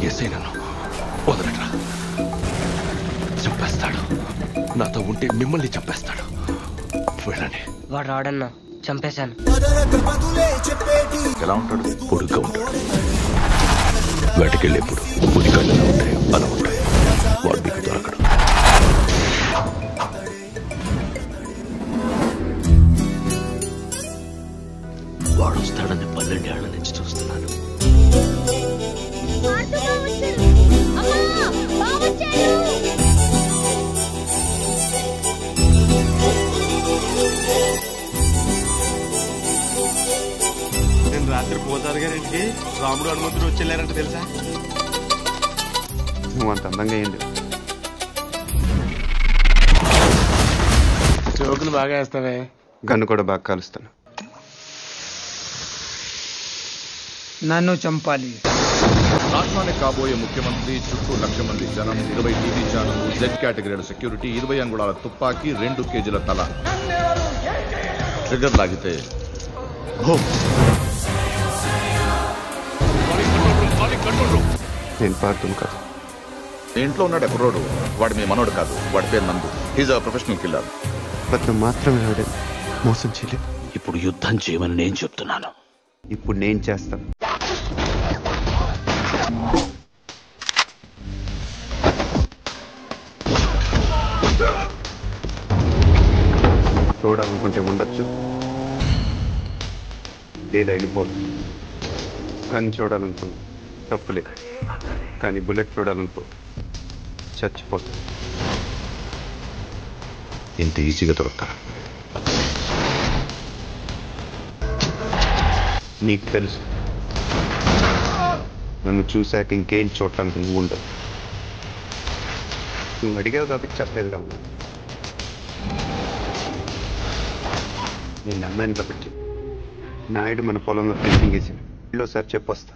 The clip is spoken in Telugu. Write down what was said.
ఎస్ఐ నన్ను వదలట్రా. చంపేస్తాడు. నాతో ఉంటే మిమ్మల్ని చంపేస్తాడు. వెళ్ళండి. వాడు రాడన్నా, చంపేశాను. ఎలా ఉంటాడు? పొడుగ్గా ఉంటాడు. వేటకెళ్ళేప్పుడు పులి కళ్ళు ఎలా ఉంటాయి అలా ఉంటాయి. వాడు మీకు దొరకడు. వాడు వస్తాడని 12 ఏళ్ల నుంచి చూస్తున్నాను. నేను రాత్రి పోతారు గారింటికి రాముడు హనుమంతుడు వచ్చేళ్ళారంట తెలుసా? నువ్వు అంత అందంగా అయింది. జోకులు బాగా వేస్తావే. గన్ను కూడా బాగా కాలుస్తాను. నన్ను చంపాలి. రాష్ట్రానికి కాబోయే ముఖ్యమంత్రి చుట్టూ 1,00,000 మంది జనం, 20 టీవీ ఛానళ్లు, జెడ్ కేటగిరీల సెక్యూరిటీ, 20 అంగుళాల తుపాకీ, 2 కేజీల తల. ట్రిగర్ లాగితే నేను పాడుతుంది కాదు. ఇంట్లో ఉన్నాడు ఎక్కడోడు. వాడు మీ మనోడు కాదు. వాడి పేరు Nandu. He's a professional killer. అతను మాత్రమే ఆడాను, మోసం చేయలేదు. ఇప్పుడు యుద్ధం చేయమని నేను చెప్తున్నాను. ఇప్పుడు నేను చేస్తాను. చూడాలనుకుంటే ఉండొచ్చు, లేదా వెళ్ళిపోదు. కానీ చూడాలనుకున్నా తప్పులే. కానీ బుల్లెట్ చూడాలనుకో చచ్చిపోతుంది. ఇంత ఈజీగా దొరుకుతారు. నీకు తెలుసు, నన్ను చూశాక ఇంకేం చూడటానికి నువ్వు ఉండదు. నువ్వు అడిగావు కాబట్టి చెప్పలేదు కాదు. నేను నమ్మాను కాబట్టి. నాయుడు మన పొలంలో ఫెన్సింగ్ వేసాను. ఇల్లోసారి చెప్పొస్తా.